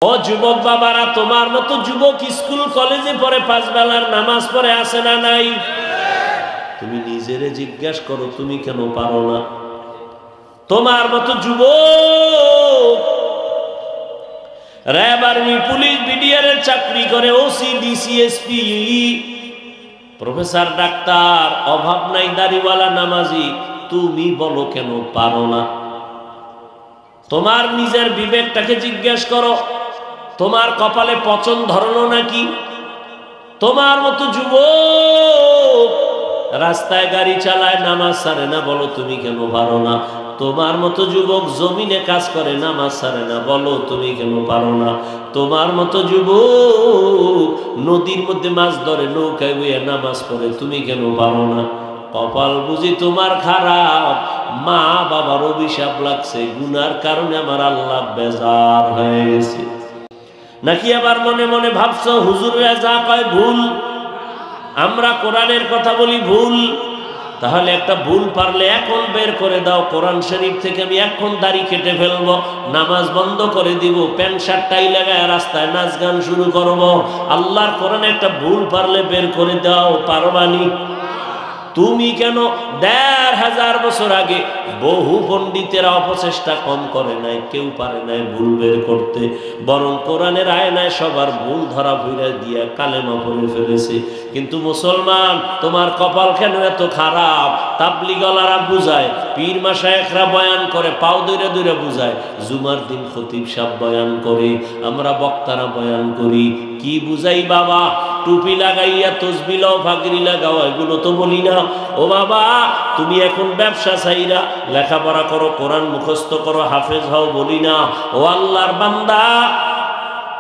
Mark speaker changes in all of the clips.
Speaker 1: ও যুবক বাবারা, তোমার মতো যুবক স্কুল কলেজে পড়ে 5 বেলার নামাজ পড়ে আসে না নাই? তুমি নিজেরে জিজ্ঞাসা করো, তুমি কেন পারো না? তোমার মতো যুবক র্যাব, আর্মি, পুলিশ, বিডিআর এর চাকরি করে, OC, DC, SP, professor, doctor, অভাব নাই, দাড়িওয়ালা, নামাজি, তুমি বলো কেন পারো না? তোমার নিজের বিবেকটাকে জিজ্ঞেস করো, তোমার কপালে পচন ধরলো নাকি? তোমার মতো যুবক রাস্তায় গাড়ি চালায়, নামাজ ছাড়ে না, বলো তুমি কেন পারো না? তোমার মতো যুবক জমিনে কাজ করে, নামাজ ছাড়ে না, বলো তুমি কেন পারো না? তোমার মতো যুবক নদীর মধ্যে মাছ ধরে, নৌকায় বইয়া নামাজ পড়ে, তুমি কেন পারো না? কপাল বুঝি তোমার খারাপ, মা বাবার অভিশাপ লাগছে, গুনার কারণে আমার আল্লাহ বেজার হয়ে গেছে। নাকি আবার মনে মনে ভাবছো হুজুররা যা কয় ভুল, আমরা কোরআনের কথা বলি ভুল? তাহলে একটা ভুল পারলে এখন বের করে দাও, কোরআন শরীফ থেকে আমি এখন দাড়ি কেটে ফেলবো, নামাজ বন্ধ করে দিব, প্যান্ট শার্ট টাই লাগায় রাস্তায় নাচ গান শুরু করবো। আল্লাহর কোরআনে একটা ভুল পারলে বের করে দাও, পারবানি? তুমি কেন ১৫০০ বছর আগে বহু পণ্ডিতেরা অপচেষ্টা কম করে নাই, কেউ পারে নাই ভুল বের করতে, বরং কোরআনের আয়নায় সবার ভুল ধরা ভুইরা দিয়া কালেমা পড়ে ফেলেছে। কিন্তু মুসলমান, তোমার কপাল কেন এত খারাপ? তাবলিগলারা বুঝায়, পীর মাশায়েখরা বয়ান করে, পাও দইরা দইরা বুঝায়, জুমার দিন খতিব সাহেব বয়ান করে, আমরা বক্তারা বয়ান করি, কি বুঝাই বাবা? টুপি লাগাইয়া তসবিহ লাও, ফাগরি লাগাও, এগুলো তো বলি না। ও বাবা, তুমি এখন ব্যবসা চাইরা লেখাপড়া করো, কোরআন মুখস্থ করো, হাফেজ হও, বলি না। ও আল্লাহর বান্দা,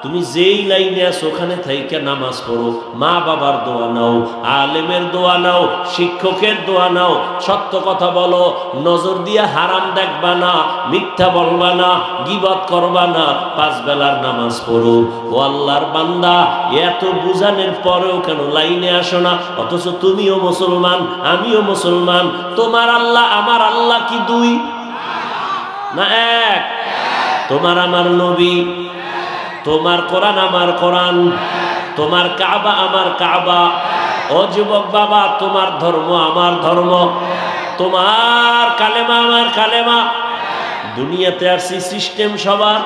Speaker 1: তুমি যেই লাইনে আছো ওখানে থাইকা নামাজ পড়ো, মা বাবার দোয়া নাও, আলেমের দোয়া নাও, শিক্ষকের দোয়া নাও, সত্য কথা বলো, নজর দিয়া হারাম দেখবা না, মিথ্যা বলবা না, গীবত করবা না, 5 বেলার নামাজ পড়ো। ও আল্লাহর বান্দা, এত বুঝানোর পরেও কেন লাইনে আসো না? অথচ তুমিও মুসলমান, আমিও মুসলমান। তোমার আল্লাহ আমার আল্লাহ কি 2 না 1? তোমার আমার নবী, তোমার কোরআন আমার কোরআন, তোমার কাবা আমার কাবা। ও যুবক বাবা, তোমার ধর্ম আমার ধর্ম, তোমার কালেমা আমার কালেমা। দুনিয়াতে আসছি সিস্টেম সবার,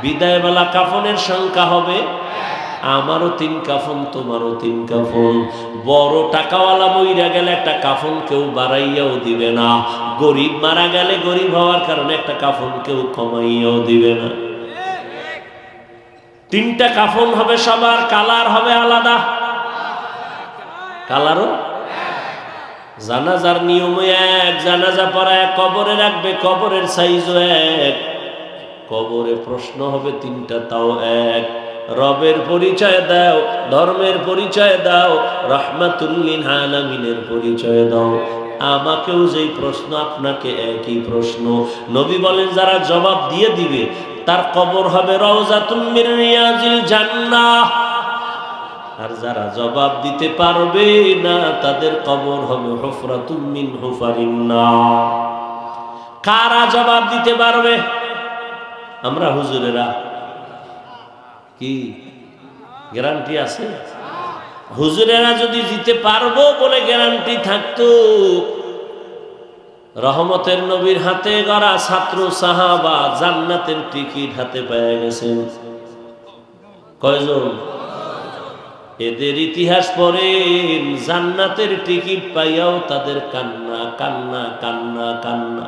Speaker 1: বিদায়বেলা কাফনের সংখ্যা হবে, আমারও 3 কাফন, তোমারও 3 কাফন। বড় টাকাওয়ালা মইরা গেলে একটা কাফন কেউ বাড়াইয়াও দিবে না, গরিব মারা গেলে গরিব হওয়ার কারণে একটা কাফন কেউ কমাইয়াও দিবে না। 3টা কাফন হবে সবার, কালার হবে আলাদা। কালারও জানাজার নিয়ম এক, জানাজা পড়ায় কবরে রাখবে, কবরের সাইজও এক, কবরে প্রশ্ন হবে 3টা, তাও এক। রবের পরিচয় দাও, ধর্মের পরিচয় দাও, রাহমাতুল লিল আলামিনের পরিচয় দাও। আমাকেও যেই প্রশ্ন, আপনাকে একই প্রশ্ন। নবী বলেন, যারা জবাব দিয়ে দিবে তার কবর হবে রওজাতুম মির রিয়াজিল জান্নাহ, আর যারা জবাব দিতে পারবে না তাদের কবর হবে হুফরাতুম মিন হুফারিন নার। কারা জবাব দিতে পারবে? আমরা হুজুরেরা। কি গ্যারান্টি আছে? হুজুরেরা যদি দিতে পারবো বলে গ্যারান্টি থাকতো, রহমতের নবীর হাতে গড়া ছাত্র সাহাবা জান্নাতের টিকিট হাতে পেয়ে গেছেন। কয়জন? এদের ইতিহাস পড়েন, জান্নাতের টিকিট পাইয়াও তাদের কান্না কান্না কান্না কান্না।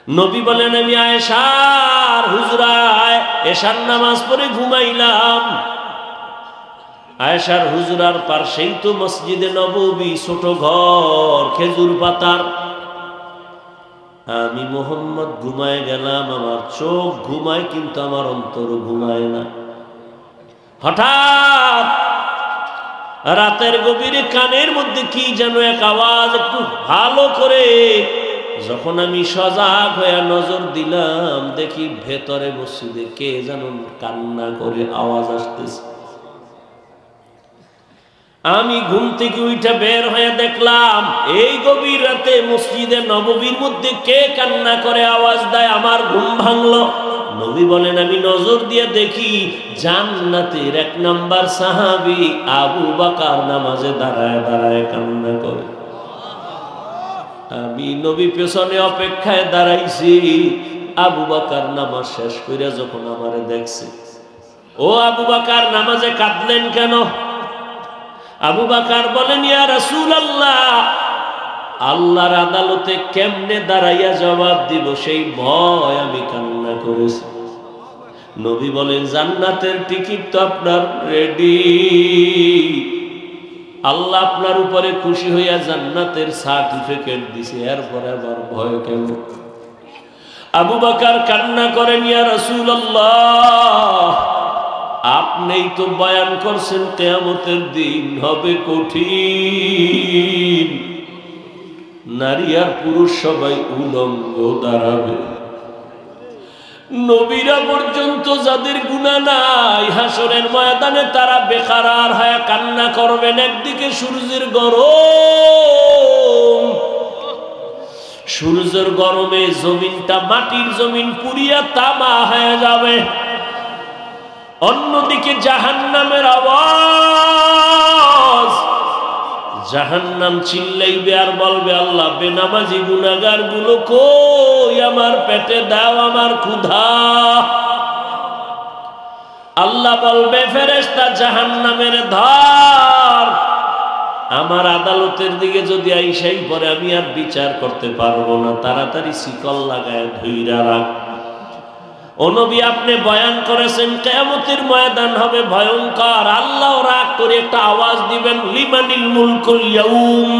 Speaker 1: নবী বলেন, আমি আয়েশার হুজরায় এশার নামাজ পড়ে ঘুমাইলাম। আয়েশার হুজরার পাশেই তো মসজিদে নববী, ছোট ঘর, খেজুর পাতার। আমি মোহাম্মদ ঘুমায় গেলাম, আমার চোখ ঘুমায় কিন্তু আমার অন্তর ঘুমায় না। হঠাৎ রাতের গভীরে কানের মধ্যে কি যেন এক আওয়াজ, একটু ভালো করে যখন আমি সজাগ হয়ে নজর দিলাম, দেখি ভেতরে মসজিদে কে যেন কান্না করে আওয়াজ আসতেছে। আমি ঘুম থেকে উঠে বের হয়ে দেখলাম, এই গভীর রাতে মসজিদে নববীর মধ্যে কে কান্না করে আওয়াজ দেয়। আমার ঘুম ভাঙলো। নবী বলেন আমি নজর দিয়ে দেখি জান্নাতের 1 নাম্বার সাহাবী আবু বকর নামাজে দাঁড়ায় দাঁড়ায় কান্না করে। আমি নবী পেছনে অপেক্ষায় দাঁড়াইছি। আবু বকর নামাজ শেষ করে যখন আমারে দেখছে, ও আবু বকর নামাজে কাঁদলেন কেন? আবু বকর বলেন ইয়া রাসূলুল্লাহ, আল্লাহর আদালতে কেমনে দাঁড়াইয়া জবাব দিব সেই ভয় আমি কান্না করেছি। নবী বলেন জান্নাতের টিকিট তো আপনার রেডি, আল্লাহ আপনার উপরে খুশি হইয়া জান্নাতের সার্টিফিকেট দিছে, এরপরে আবার ভয় কেন? আবু বকর কান্না করেন ইয়া রাসূলুল্লাহ, আপনিই তো বয়ান করছেন কিয়ামতের দিন হবে কঠিন, নারী আর পুরুষ সবাই উলঙ্গ দাঁড়াবে। নবীরা পর্যন্ত যাদের গুনাহ নাই হাসরের ময়দানে তারা বেকারার হয়ে কান্না করবেন। একদিকে সূর্যের গরম, সূর্যের গরমে জমিনটা মাটির জমিন পুড়িয়া তামা হয়ে যাবে, অন্যদিকে জাহান্নামের আওয়াজ, জাহান্নাম চিল্লাইবে আর বলবে আল্লাহ বেনামাজি গুনাহগার গুলো কই, আমার পেটে দাও আমার ক্ষুধা। আল্লাহ বলবে ফেরেশতা জাহান্নামের ধর, আমার আদালতের দিকে যদি আইসাই পরে আমি আর বিচার করতে পারবো না, তাড়াতাড়ি শিকল লাগায় ধইরা রাখ। ও নবী আপনি বয়ান করেছেন কিয়ামতের ময়দান হবে ভয়ঙ্কর, আল্লাহ রাগ করে একটা আওয়াজ দিবেন লিমানিল মুলকুল ইয়াউম,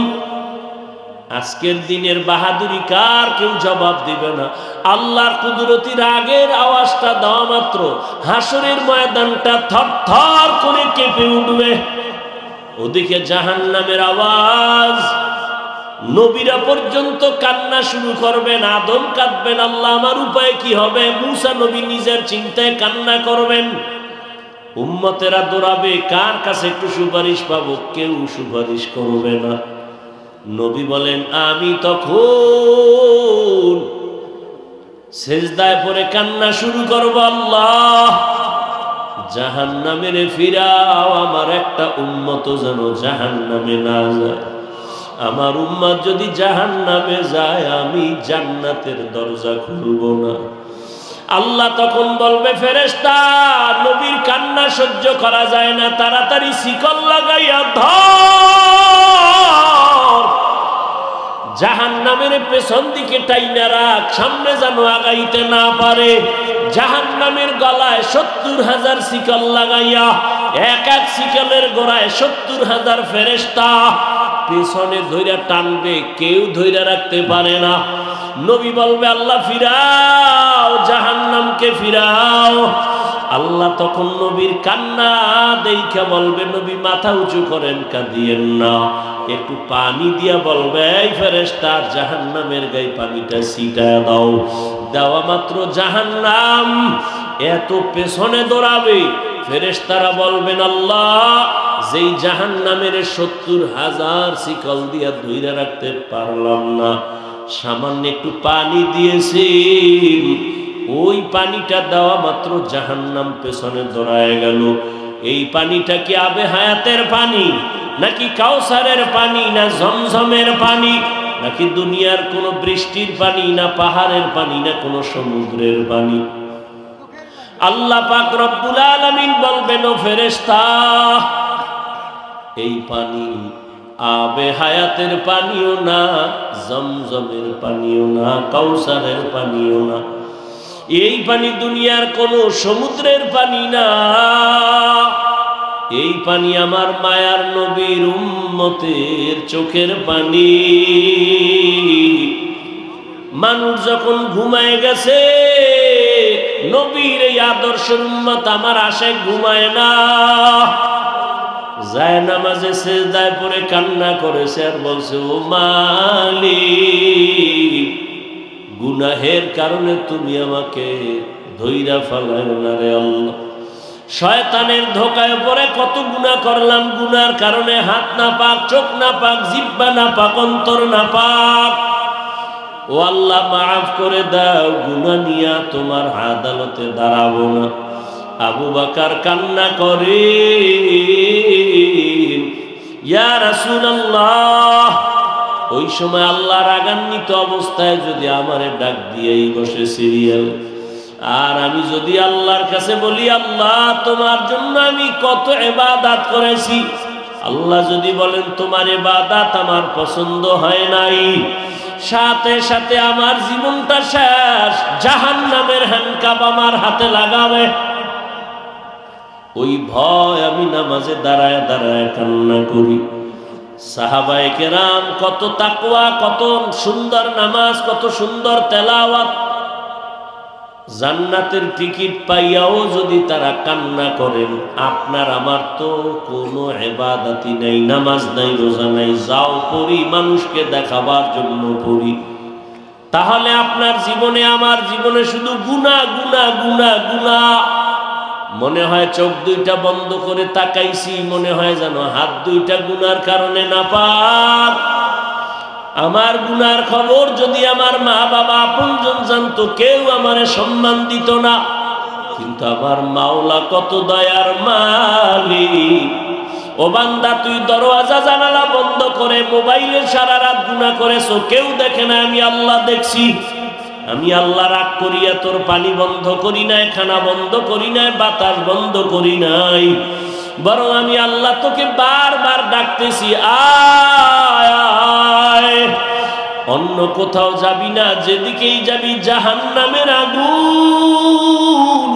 Speaker 1: আজকের দিনের বাহাদুরি কার? কেউ জবাব দিবে না। আল্লাহর কুদরতি রাগের আওয়াজটা দেওয়া মাত্র হাসরের ময়দানটা থরথর করে কেঁপে উঠবে। ওদিকে জাহান্নামের আওয়াজ, নবীরা পর্যন্ত কান্না শুরু করবেন, আদম কাঁদবেন আল্লাহ আমার উপায় কি হবে, মুসা নবী নিজের চিন্তায় কান্না করবেন, উম্মতেরা দৌড়াবে কার কাছে একটু সুপারিশ পাবো, কেউ সুপারিশ করবে না। নবী বলেন আমি তখন সেজদায় পড়ে কান্না শুরু করব, আল্লাহ জাহান্নামে ফিরাও, আমার একটা উম্মত যেন জাহান্নামে না যায়, আমার উম্মত যদি জাহান্নামে যায় আমি জান্নাতের দরজা খুলব না। আল্লাহ তখন বলবে ফেরেশতা নবীর কান্না সহ্য করা যায় না, তাড়াতাড়ি শিকল লাগাইয়া ধর, জাহান্নামের পেছন দিকে টাইনা রাখ, সামনে যেন আগাইতে না পারে। জাহান্নামের গলায় 70,000 শিকল লাগাইয়া, এক এক শিকলের গোড়ায় 70,000 ফেরেশতা পেছনে ধইরা টানবে, কেউ ধইরা রাখতে পারে না। নবী বলবে আল্লাহ ফিরাও, জাহান্নামকে ফিরাও। আল্লাহ তখন নবীর কান্না দেখা বলবে নবী মাথা উঁচু করেন, কাঁদিয়েন না, একটু পানি দিয়া বলবে এই ফেরেশতা জাহান্নামের গায়ে পানিটা ছিটায় দাও। দেওয়া মাত্র জাহান্নাম এত পেছনে দৌড়াবে, ফেরেশতারা বলবেন আল্লাহ যেই জাহান্নামের 70,000 শিকল দিয়া ধইরা রাখতে পারলাম না, সামান্য একটু পানি দিয়েছি, ওই পানিটা দেওয়া মাত্র জাহান্নাম পেছনে দৌড়ায় গেল। এই পানিটা কি আবে হায়াতের পানি, নাকি কাউসারের পানি, না ঝমঝমের পানি, নাকি দুনিয়ার কোনো বৃষ্টির পানি, না পাহাড়ের পানি, না কোনো সমুদ্রের পানি? আল্লাহ পাক রব্বুল আলামিন বলবেন ও ফেরেশতা এই পানি আবে হায়াতের পানিও না, জমজমের পানিও না, কাউসারের পানিও না, এই পানি দুনিয়ার কোনো সমুদ্রের পানি না, এই পানি আমার মায়ার নবীর উম্মতের চোখের পানি। মানুষ যখন ঘুমায় গেছে, নবীর এই আদর্শের উম্মত আমার আশায় ঘুমায় না, যায় নামাজে সেজদায় পড়ে কান্না করেছে আর বলছে ও মালিক গুনাহের কারণে তুমি আমাকে ধইরা ফেলায় না রে আল্লাহ। শয়তানের ধোকায় পড়ে কত গুনাহ করলাম, গুনার কারণে হাত না পাক, চোখ না পাক, জিহ্বা না পাক, অন্তর না পাক। ও আল্লাহ মাফ করে দাও, গুনাহ নিয়া তোমার আদালতে দাঁড়াবো না। আবু বকর কান্না করে, ইয়া রাসূলুল্লাহ, ওই সময় আল্লাহ রাগান্বিত অবস্থায় যদি আমারে ডাক দিয়েই বসে সিরিয়াল, আর আমি যদি আল্লাহর কাছে বলি আল্লাহ তোমার জন্য আমি কত ইবাদত করেছি, আল্লাহ যদি বলেন তোমার ইবাদত আমার পছন্দ হয় নাই, সাথে সাথে আমার জীবনটা শেষ, জাহান্নামের হ্যান্ডকাপ আমার হাতে লাগাবে। ওই ভয় আমি নামাজে দাঁড়ায় দাঁড়ায় কান্না করি। সাহাবায়ে কেরাম কত তাকওয়া, কত সুন্দর নামাজ, কত সুন্দর তেলাওয়াত, জান্নাতের টিকিট পাইয়াও যদি তারা কান্না করেন, আপনার আমার তো কোনো ইবাদতই নাই, নামাজ নাই, রোজা নাই, যাও করি মানুষকে দেখাবার জন্য করি, তাহলে আপনার জীবনে আমার জীবনে শুধু গুনাহ গুনাহ গুনাহ গুনাহ। মনে হয় চোখ দুইটা বন্ধ করে তাকাইছি, মনে হয় যেন হাত দুইটা গুনার কারণে নাপাক। আমার গুনার খবর যদি আমার মা বাবা আপনজন জানতো, কেউ আমারে সম্মান দিত না। কিন্তু আমার মাওলা কত দয়ার মালিক। ও বান্দা, তুই দরওয়াজা জানালা বন্ধ করে মোবাইলে সারা রাত গুনাহ করেছো, কেউ দেখে না, আমি আল্লাহ দেখছি। আমি আল্লাহ রাগ করিয়া তোর পানি বন্ধ করি নাই, খানা বন্ধ করি নাই, বাতাস বন্ধ করি নাই, বরং আমি আল্লাহ তোকে বারবার ডাকতেছি, আয় আয়, অন্য কোথাও যাবি না, যেদিকেই যাবি জাহান্নামের আগুন।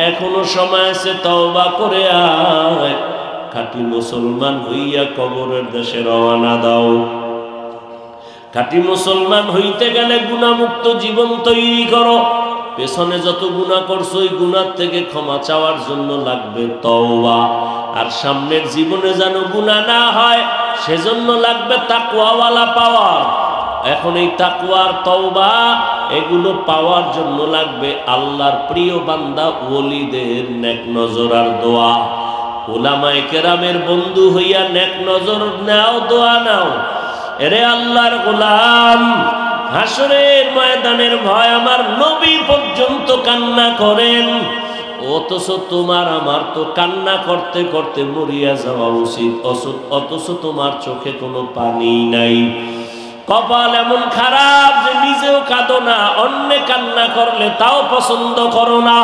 Speaker 1: এখনো সময় আছে, তওবা করে আয়, খাঁটি মুসলমান হইয়া কবরের দেশে রওনা দাও। খাঁটি মুসলমান হইতে গেলে গুনাহমুক্ত জীবন তৈরি করো। পেছনে যত গুনাহ করছো, ওই গুনাহ থেকে ক্ষমা চাওয়ার জন্য লাগবে তওবা। আর সামনের জীবনে যেন গুনাহ না হয়, সেজন্য লাগবে তাকওয়াওয়ালা পাওয়া। এখন এই তাকওয়ার তওবা এগুলো পাওয়ার জন্য লাগবে আল্লাহর প্রিয় বান্দা ওলিদের নেক নজর আর দোয়া। উলামায়ে কেরামের বন্ধু হইয়া নেক নজর নাও, দোয়া নাও। এরে আল্লাহর গোলাম, হাসরের ময়দানের ভয় আমার নবী পর্যন্ত কান্না করেন, অথচ তোমার আমার তো কান্না করতে করতে মরিয়া যাওয়া উচিত, অথচ তোমার চোখে কোনো পানি নাই। কপাল এমন খারাপ যে নিজেও কাঁদো না, অন্যে কান্না করলে তাও পছন্দ করো না,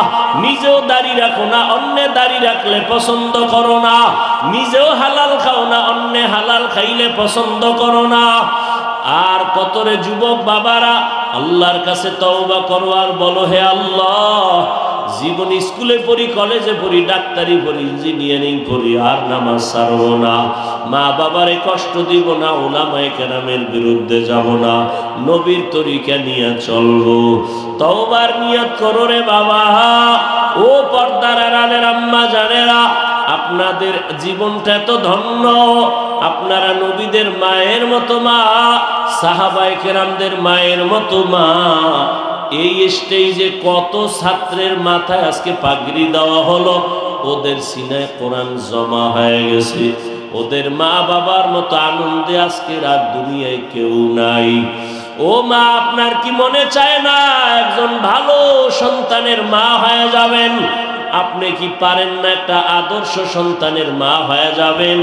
Speaker 1: নিজেও দাড়ি রাখো না, অন্যে দাড়ি রাখলে পছন্দ করো না, নিজেও হালাল খাও না, অন্যে হালাল খাইলে পছন্দ করো না। আর কতরে যুবক বাবারা আল্লাহর কাছে তওবা করো আর বলো, হে আল্লাহ, জীবন স্কুলে পড়ি, কলেজে পড়ি, ডাক্তারি পড়ি, ইঞ্জিনিয়ারিং পড়ি, আর নামাজ ছাড়বো না, মা বাবারে কষ্ট দিব না, উলামায়ে কেরামের বিরুদ্ধে যাব না, নবীর তরিকা নিয়ে চলবো। তওবার নিয়ত করো রে বাবা। ও পর্দার আড়ালের আম্মা জানেরা, আপনাদের জীবনটা এত ধন্য, আপনারা নবীদের মায়ের মতো মা, সাহাবায়ে কেরামদের মায়ের মতো মা। এই স্টেজে কত ছাত্রের মাথায় আজকে পাগড়ি দেওয়া হলো, ওদের সিনায় কোরআন জমা হয়ে গেছে। ওদের মা বাবার মতো আনন্দে আজকে রাত দুনিয়ায় কেউ নাই। ও মা, আপনার কি মনে চায় না একজন ভালো সন্তানের মা হয়ে যাবেন? আপনি কি পারেন না একটা আদর্শ সন্তানের মা হয়ে যাবেন?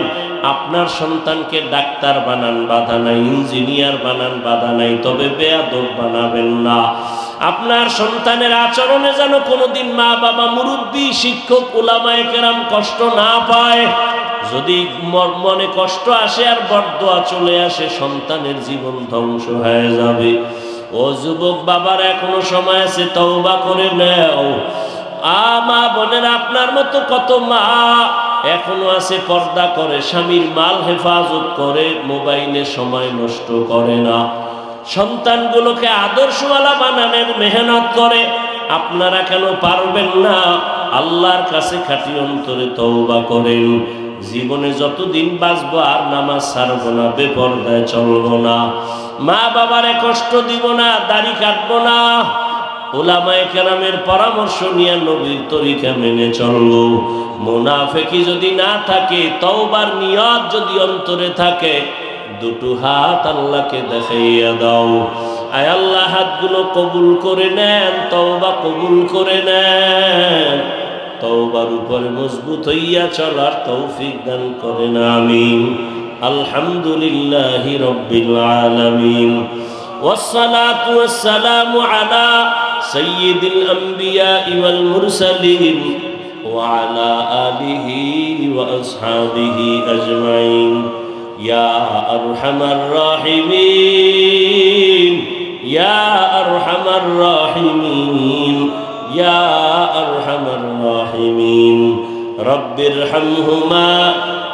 Speaker 1: আপনার সন্তানকে ডাক্তার বানান, বাধা নাই, ইঞ্জিনিয়ার বানান, বাধা নাই, তবে বেয়াদব বানাবেন না। আপনার সন্তানের আচরণে যেন কোনোদিন মা বাবা, মুরব্বী, শিক্ষক, উলামায়ে কেরাম কষ্ট না পায়। যদি মনে কষ্ট আসে আর বরদোয়া চলে আসে, সন্তানের জীবন ধ্বংস হয়ে যাবে। ও যুবক বাবার, এখনো সময় আছে, তওবা করে নাও। মা বোনের, আপনার মতো কত মা এখনো আছে, পর্দা করে, স্বামীর মাল হেফাজত করে, মোবাইলে সময় নষ্ট করে না, সন্তানগুলোকে আদর্শওয়ালা বানানোর মেহনত করে। আপনারা কেন পারবেন না? আল্লাহর কাছে খাঁটি অন্তরে তওবা করেন। জীবনে যতদিন বাঁচবো আর নামাজ ছাড়বো না, বেপরদায় চলবো না, মা বাবারে কষ্ট দিব না, দাড়ি কাটবো না, উলামায়ে কেরামের পরামর্শ নিয়ে নবীর তরিকা মেনে চলবো। মুনাফিকি যদি না থাকে, তওবার নিয়ত যদি অন্তরে থাকে, দুটো হাত আল্লাহকে দেখাইয়া দাও। আয় আল্লাহ হাতগুলো কবুল করে নেন, তওবা কবুল করে নেন, তওবার উপরে মজবুত হইয়া চলার তৌফিক দান করেন, আমিন। আলহামদুলিল্লাহি রাব্বিল আলামিন, ওয়াসসালাতু ওয়াসসালামু আলা সাইয়্যিদিল আমবিয়া ওয়াল মুরসালিন ওয়া আলা আলিহি ওয়া আসহাবিহি আজমাইন। ইয়া আরহামার রাহিমিন, ইয়া আরহামার রাহিমিন, ইয়া আরহামার রাহিমিন। রব্বিরহামহুমা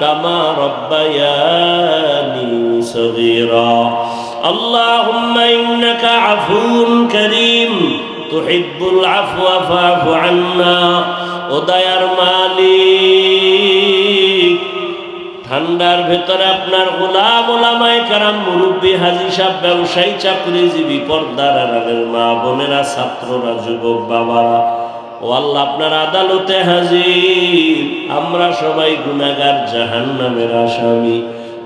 Speaker 1: কামা রব্বায়ানি সগীরা। আল্লাহুম্মা ইন্নাকা আফুউন কারীম তুহিব্বুল আফওয়া ফা'ফু আন্না। ও দয়ার মালিক, ঠান্ডার ভেতরে আপনার গোলাম ওলামায়ে কেরাম, মুরব্বী, হাজী সাহেব, ব্যবসায়ী, চাকরিজীবী, পর্দার আড়ালের মা বোনেরা, ছাত্ররা, যুবক বাবারা, ও আল্লাহ আপনার আদালতে হাজির। আমরা সবাই গুনাহগার, জাহান্নামের আসামি।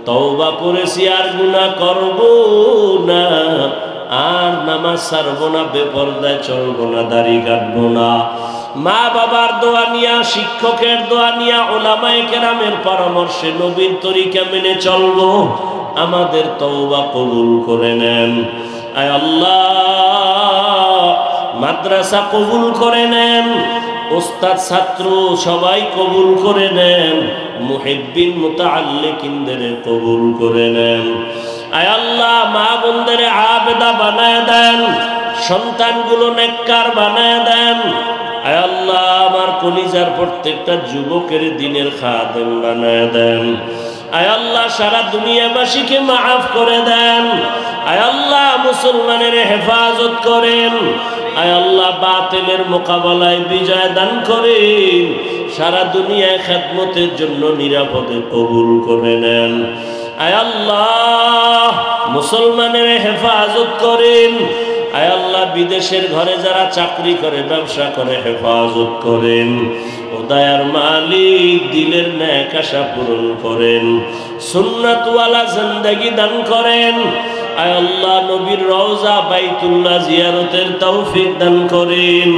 Speaker 1: তওবা করেছি, আর গুনাহ করব না, আর নামাজ ছাড়ব না, বেপরদায় চলব না, দাড়ি কাটব না। মা বাবার দোয়া নিয়া, শিক্ষকের দোয়া নিয়া, উলামায়ে কেরামের পরামর্শে নবীর তরিকা মেনে চলব। আমাদের তওবা কবুল করে নেন আয় আল্লাহ। মাদ্রাসা কবুল করে নেন, ওস্তাদ ছাত্র সবাই কবুল করে নেন, মুহিব্বিন মুতাআল্লিকিনদের কবুল করে নেন আয় আল্লাহ। মা বোনদের আবেদা বানায় দেন, সন্তানগুলো নেককার বানায় দেন আয় আল্লাহ। আমার কলিজার প্রত্যেকটা যুবকের দিনের খাদেম বানায় দেন আয় আল্লাহ। সারা দুনিয়াবাসীকে মাফ করে দেন আয় আল্লাহ। মুসলমানের হেফাজত করেন আয় আল্লাহ। বাতিলের মোকাবেলায় বিজয় দান করেন। সারা দুনিয়ায় খেদমতের জন্য নিরাপদে কবুল করে নেন আয় আল্লাহ। মুসলমানের হেফাজত করেন আয় আল্লাহ। বিদেশের ঘরে যারা চাকরি করে, ব্যবসা করে, হেফাজত করেন। ও দয়ার মালিক, দিলের নেক আশা পূরণ করেন, সুন্নাতওয়ালা জিন্দেগি দান করেন আয় আল্লাহ। নবীর রওজা বাইতুল্লাহ জিয়ারতের তৌফিক দান করেন।